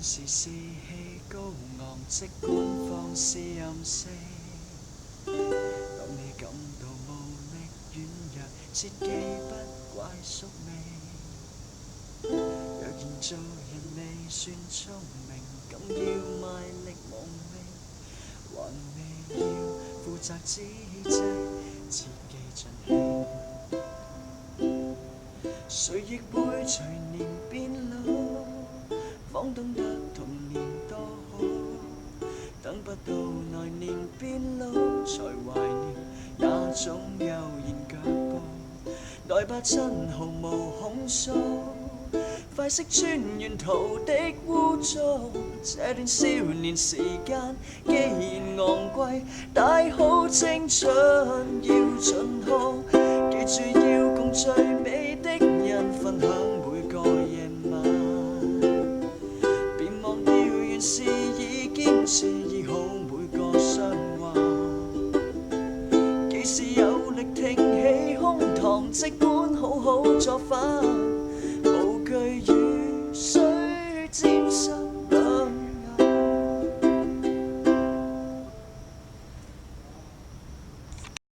時士氣高昂，即管放肆任性。當你感到無力軟弱，切記不怪宿命。若然做人未算聰明，更要賣力亡命，還未要負責之際，切記盡興。誰亦會隨年變老，方懂得童年多好。等不到來年變老，才懷念那種悠然腳步。來吧親，毫無控訴，快識穿沿途的污糟。這段少年時間既然昂貴，大好青春要盡耗。記住要共最美的人分享每個夜晚，別忘掉原是已堅持醫好每個傷患。既是有力挺起胸膛，即管好好作反。